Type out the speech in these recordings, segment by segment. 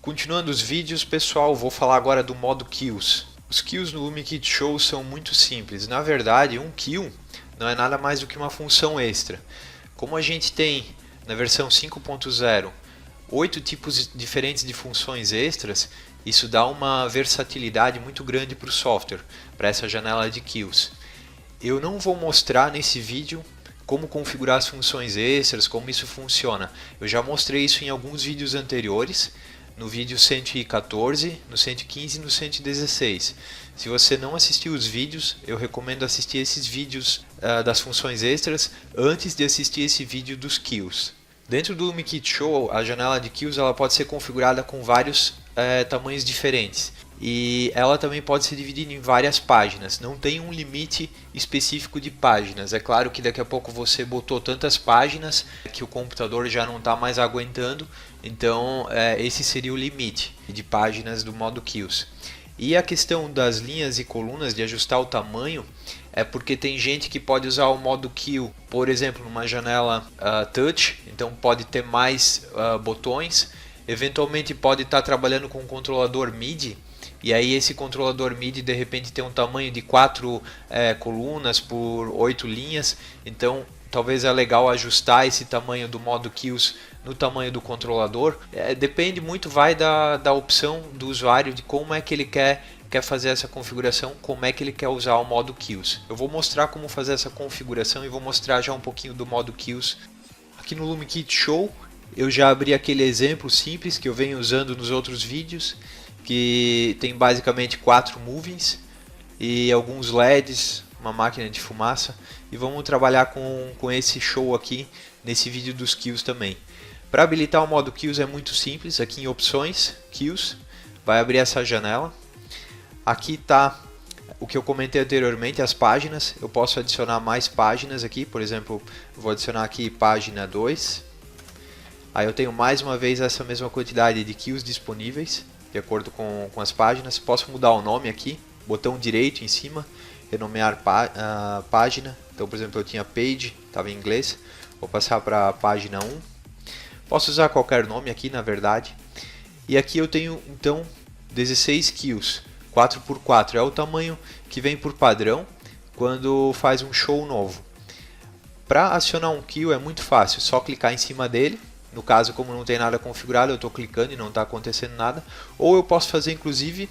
Continuando os vídeos, pessoal, vou falar agora do modo Kills. Os Kills no LumiKit Show são muito simples. Na verdade, um Kill não é nada mais do que uma função extra. Como a gente tem na versão 5.0 8 tipos diferentes de funções extras, isso dá uma versatilidade muito grande para o software, para essa janela de Kills. Eu não vou mostrar nesse vídeo como configurar as funções extras, como isso funciona. Eu já mostrei isso em alguns vídeos anteriores, no vídeo 114, no 115 e no 116. Se você não assistiu os vídeos, eu recomendo assistir esses vídeos das funções extras antes de assistir esse vídeo dos Kills. Dentro do LumiKit Show, a janela de Kills ela pode ser configurada com vários tamanhos diferentes. E ela também pode ser dividida em várias páginas, não tem um limite específico de páginas. É claro que daqui a pouco você botou tantas páginas que o computador já não está mais aguentando, então esse seria o limite de páginas do modo Kills. E a questão das linhas e colunas, de ajustar o tamanho, é porque tem gente que pode usar o modo Kill, por exemplo, numa janela touch, então pode ter mais botões, eventualmente pode estar trabalhando com um controlador MIDI, e aí esse controlador MIDI de repente tem um tamanho de 4 colunas por 8 linhas, então talvez é legal ajustar esse tamanho do modo Kills no tamanho do controlador. Depende muito, vai da opção do usuário, de como é que ele quer fazer essa configuração, como é que ele quer usar o modo Kills. Eu vou mostrar como fazer essa configuração e vou mostrar já um pouquinho do modo Kills. Aqui no LumiKit Show eu já abri aquele exemplo simples que eu venho usando nos outros vídeos, que tem basicamente 4 movings e alguns LEDs, uma máquina de fumaça, e vamos trabalhar com esse show aqui nesse vídeo dos Kills também. Para habilitar o modo Kills é muito simples, aqui em opções, Kills, vai abrir essa janela. Aqui está o que eu comentei anteriormente, as páginas. Eu posso adicionar mais páginas aqui, por exemplo, vou adicionar aqui página 2. Aí eu tenho mais uma vez essa mesma quantidade de Kills disponíveis, de acordo com as páginas. Posso mudar o nome aqui, botão direito em cima, renomear página. Então, por exemplo, eu tinha page, estava em inglês, vou passar para página 1. Posso usar qualquer nome aqui, na verdade. E aqui eu tenho, então, 16 Kills, 4x4. É o tamanho que vem por padrão quando faz um show novo. Para acionar um Kill é muito fácil, só clicar em cima dele. No caso, como não tem nada configurado, eu estou clicando e não está acontecendo nada. Ou eu posso fazer, inclusive,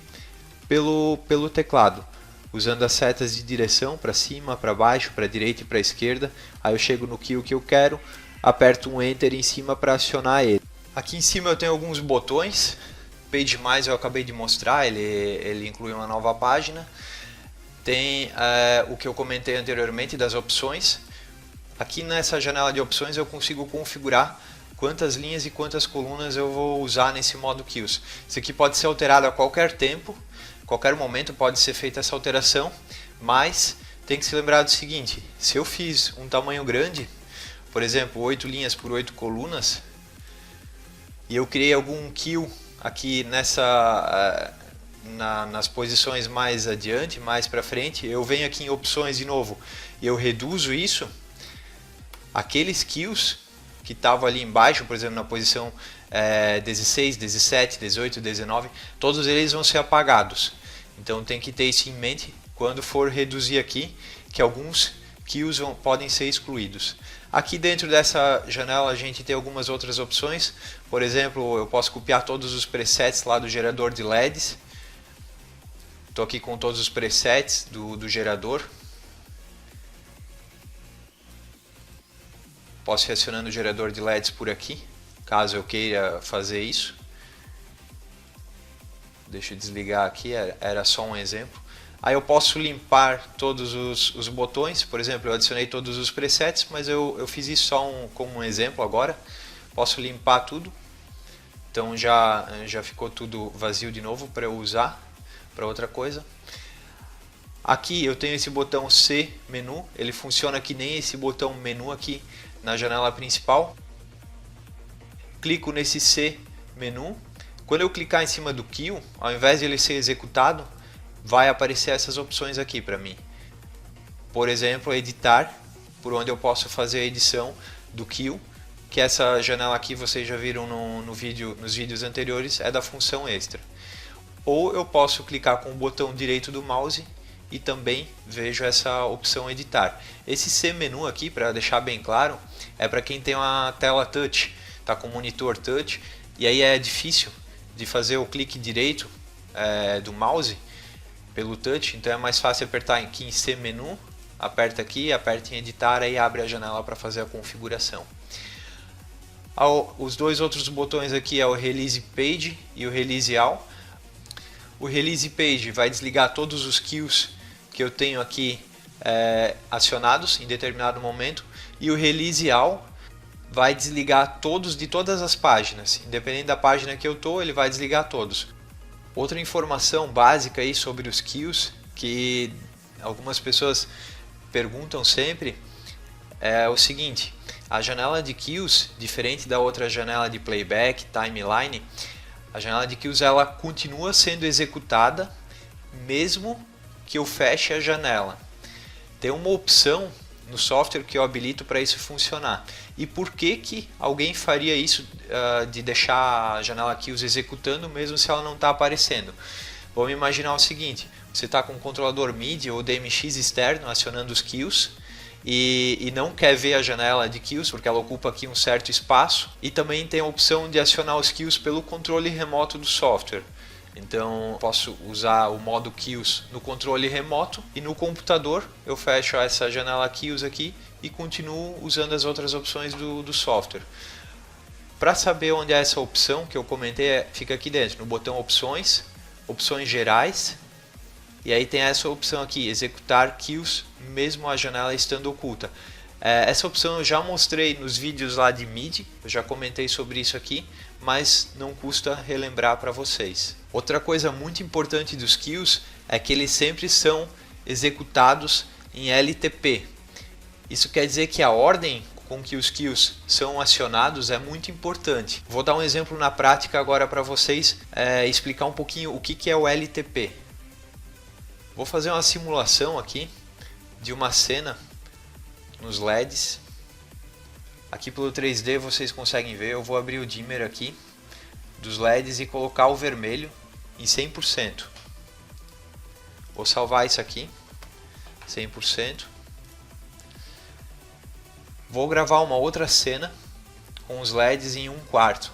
pelo teclado, usando as setas de direção para cima, para baixo, para direita e para esquerda. Aí eu chego no Kill que eu quero, aperto um Enter em cima para acionar ele. Aqui em cima eu tenho alguns botões. Page Mais eu acabei de mostrar, ele inclui uma nova página. Tem o que eu comentei anteriormente das opções. Aqui nessa janela de opções eu consigo configurar quantas linhas e quantas colunas eu vou usar nesse modo Kills. Isso aqui pode ser alterado a qualquer tempo, qualquer momento pode ser feita essa alteração, mas tem que se lembrar do seguinte: se eu fiz um tamanho grande, por exemplo 8 linhas por 8 colunas, e eu criei algum Kill aqui nas posições mais adiante, mais para frente, eu venho aqui em opções de novo e eu reduzo isso, aqueles Kills que estavam ali embaixo, por exemplo na posição 16, 17, 18, 19, todos eles vão ser apagados. Então tem que ter isso em mente quando for reduzir aqui, que alguns Kills podem ser excluídos. Aqui dentro dessa janela a gente tem algumas outras opções. Por exemplo, eu posso copiar todos os presets lá do gerador de LEDs. Estou aqui com todos os presets do gerador. Posso ir acionando o gerador de LEDs por aqui, caso eu queira fazer isso. Deixa eu desligar aqui, era só um exemplo. Aí eu posso limpar todos os botões, por exemplo, eu adicionei todos os presets, mas eu fiz isso só como um exemplo agora. Posso limpar tudo, então já ficou tudo vazio de novo para eu usar para outra coisa. Aqui eu tenho esse botão C menu, ele funciona que nem esse botão menu aqui na janela principal. Clico nesse C menu, quando eu clicar em cima do Kill, ao invés de ele ser executado, vai aparecer essas opções aqui para mim. Por exemplo, editar, por onde eu posso fazer a edição do Kill, que essa janela aqui vocês já viram nos vídeos anteriores, é da função extra. Ou eu posso clicar com o botão direito do mouse e também vejo essa opção editar. Esse C menu aqui, para deixar bem claro, é para quem tem uma tela touch, tá com monitor touch, e aí é difícil de fazer o clique direito do mouse pelo touch, então é mais fácil apertar aqui em C menu, aperta aqui, aperta em editar, aí abre a janela para fazer a configuração. Os dois outros botões aqui é o Release Page e o Release All. O Release Page vai desligar todos os queues que eu tenho aqui acionados em determinado momento, e o Release All vai desligar todos de todas as páginas, independente da página que eu estou, ele vai desligar todos. Outra informação básica aí sobre os queues, que algumas pessoas perguntam sempre, é o seguinte: a janela de queues, diferente da outra janela de playback, timeline, a janela de queues ela continua sendo executada mesmo que eu feche a janela. Tem uma opção no software que eu habilito para isso funcionar. E por que alguém faria isso de deixar a janela queues executando mesmo se ela não está aparecendo? Vamos imaginar o seguinte: você está com um controlador MIDI ou DMX externo acionando os queues e não quer ver a janela de queues porque ela ocupa aqui um certo espaço, e também tem a opção de acionar os queues pelo controle remoto do software. Então posso usar o modo queues no controle remoto e no computador eu fecho essa janela queues aqui e continuo usando as outras opções do software. Para saber onde é essa opção que eu comentei, fica aqui dentro no botão opções, opções gerais, e aí tem essa opção aqui, executar queues mesmo a janela estando oculta. Essa opção eu já mostrei nos vídeos lá de MIDI, eu já comentei sobre isso aqui, mas não custa relembrar para vocês. Outra coisa muito importante dos queues é que eles sempre são executados em LTP. Isso quer dizer que a ordem com que os queues são acionados é muito importante. Vou dar um exemplo na prática agora para vocês explicar um pouquinho o que é o LTP. Vou fazer uma simulação aqui de uma cena nos LEDs. Aqui pelo 3D vocês conseguem ver, eu vou abrir o dimmer aqui dos LEDs e colocar o vermelho em 100%. Vou salvar isso aqui, 100%. Vou gravar uma outra cena com os LEDs em 1/4,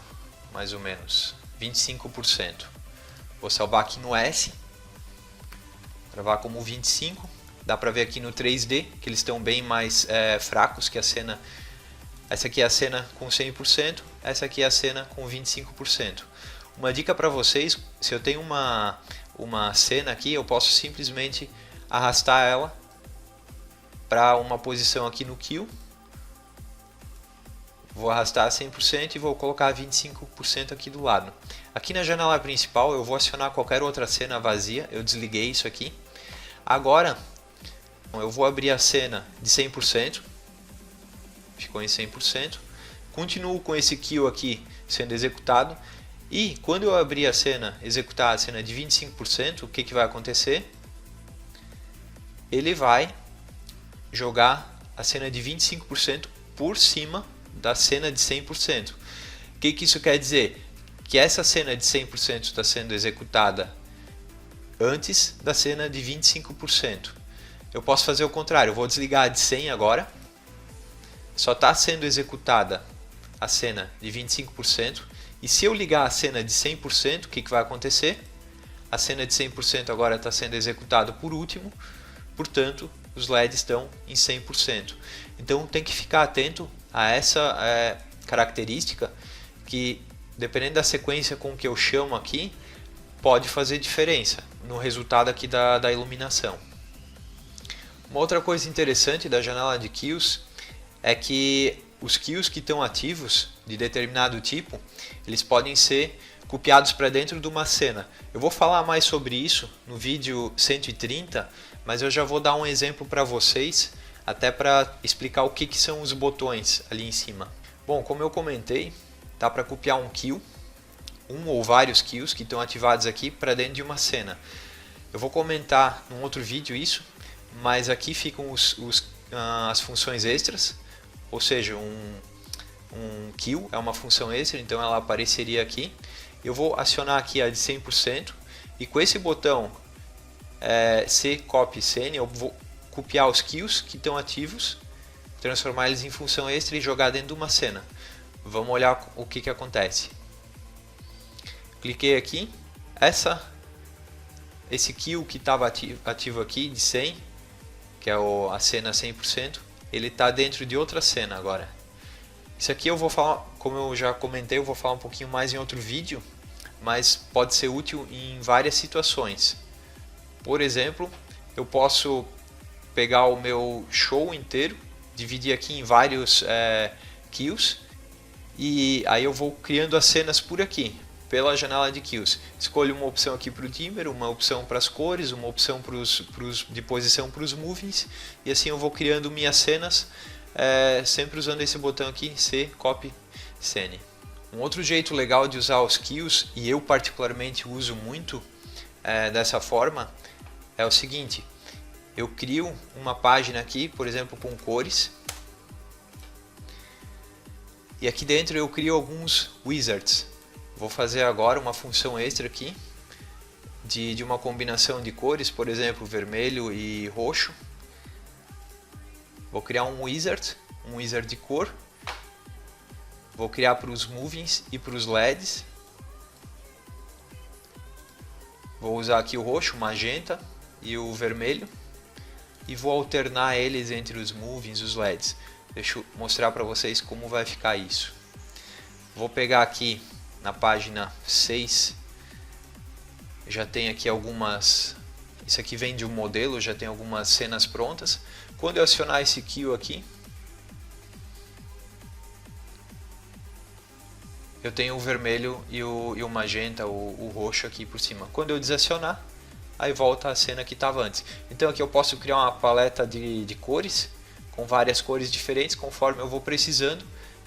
mais ou menos, 25%. Vou salvar aqui no S, gravar como 25%. Dá para ver aqui no 3D que eles estão bem mais fracos que a cena. Essa aqui é a cena com 100%, essa aqui é a cena com 25%. Uma dica para vocês: se eu tenho uma cena aqui, eu posso simplesmente arrastar ela para uma posição aqui no queue. Vou arrastar 100% e vou colocar 25% aqui do lado. Aqui na janela principal eu vou acionar qualquer outra cena vazia, eu desliguei isso aqui. Agora eu vou abrir a cena de 100%, ficou em 100%, continuo com esse queue aqui sendo executado, e quando eu abrir a cena, executar a cena de 25%, o que vai acontecer? Ele vai jogar a cena de 25% por cima da cena de 100%. O que isso quer dizer? Que essa cena de 100% está sendo executada antes da cena de 25%. Eu posso fazer o contrário, eu vou desligar a de 100 agora, só está sendo executada a cena de 25%, e se eu ligar a cena de 100%, o que vai acontecer? A cena de 100% agora está sendo executada por último, portanto os LEDs estão em 100%. Então tem que ficar atento a essa característica, que dependendo da sequência com que eu chamo aqui, pode fazer diferença no resultado aqui da iluminação. Uma outra coisa interessante da janela de queues é que os queues que estão ativos de determinado tipo, eles podem ser copiados para dentro de uma cena. Eu vou falar mais sobre isso no vídeo 130, mas eu já vou dar um exemplo para vocês, até para explicar o que são os botões ali em cima. Bom, como eu comentei, dá para copiar um queue, um ou vários queues que estão ativados aqui para dentro de uma cena. Eu vou comentar num outro vídeo isso, mas aqui ficam as funções extras, ou seja, um kill, é uma função extra, então ela apareceria aqui. Eu vou acionar aqui a de 100% e com esse botão copy scene eu vou copiar os kills que estão ativos, transformar eles em função extra e jogar dentro de uma cena. Vamos olhar o que acontece. Cliquei aqui, esse kill que estava ativo aqui de 100, que é a cena 100%, ele está dentro de outra cena agora. Isso aqui eu vou falar, como eu já comentei, eu vou falar um pouquinho mais em outro vídeo, mas pode ser útil em várias situações. Por exemplo, eu posso pegar o meu show inteiro, dividir aqui em vários kills, e aí eu vou criando as cenas por aqui, pela janela de kills. Escolho uma opção aqui para o dimmer, uma opção para as cores, uma opção de posição para os movings, e assim eu vou criando minhas cenas, sempre usando esse botão aqui, copy scene. Um outro jeito legal de usar os kills, e eu particularmente uso muito dessa forma, é o seguinte: eu crio uma página aqui, por exemplo, com cores, e aqui dentro eu crio alguns wizards. Vou fazer agora uma função extra aqui de uma combinação de cores, por exemplo, vermelho e roxo. Vou criar um wizard de cor. Vou criar para os movings e para os LEDs. Vou usar aqui o roxo, o magenta e o vermelho. E vou alternar eles entre os movings e os LEDs. Deixa eu mostrar para vocês como vai ficar isso. Vou pegar aqui na página 6, já tem aqui algumas, isso aqui vem de um modelo, já tem algumas cenas prontas. Quando eu acionar esse kill aqui, eu tenho o vermelho e o magenta, o roxo aqui por cima. Quando eu desacionar, aí volta a cena que estava antes. Então aqui eu posso criar uma paleta de cores, com várias cores diferentes, conforme eu vou precisando,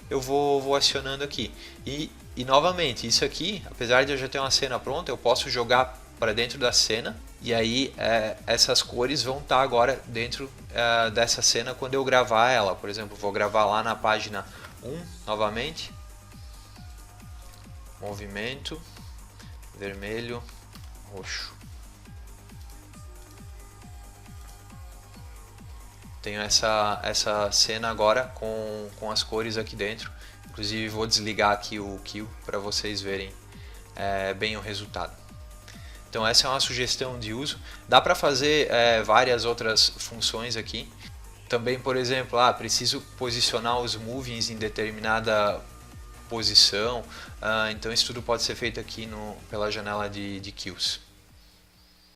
eu vou acionando aqui. E novamente, isso aqui, apesar de eu já ter uma cena pronta, eu posso jogar para dentro da cena, e aí essas cores vão estar agora dentro dessa cena quando eu gravar ela. Por exemplo, vou gravar lá na página 1 novamente, movimento, vermelho, roxo. Tenho essa cena agora com as cores aqui dentro. Inclusive vou desligar aqui o kill para vocês verem bem o resultado. Então essa é uma sugestão de uso. Dá para fazer várias outras funções aqui. Também, por exemplo, preciso posicionar os movings em determinada posição. Então isso tudo pode ser feito aqui pela janela de kills.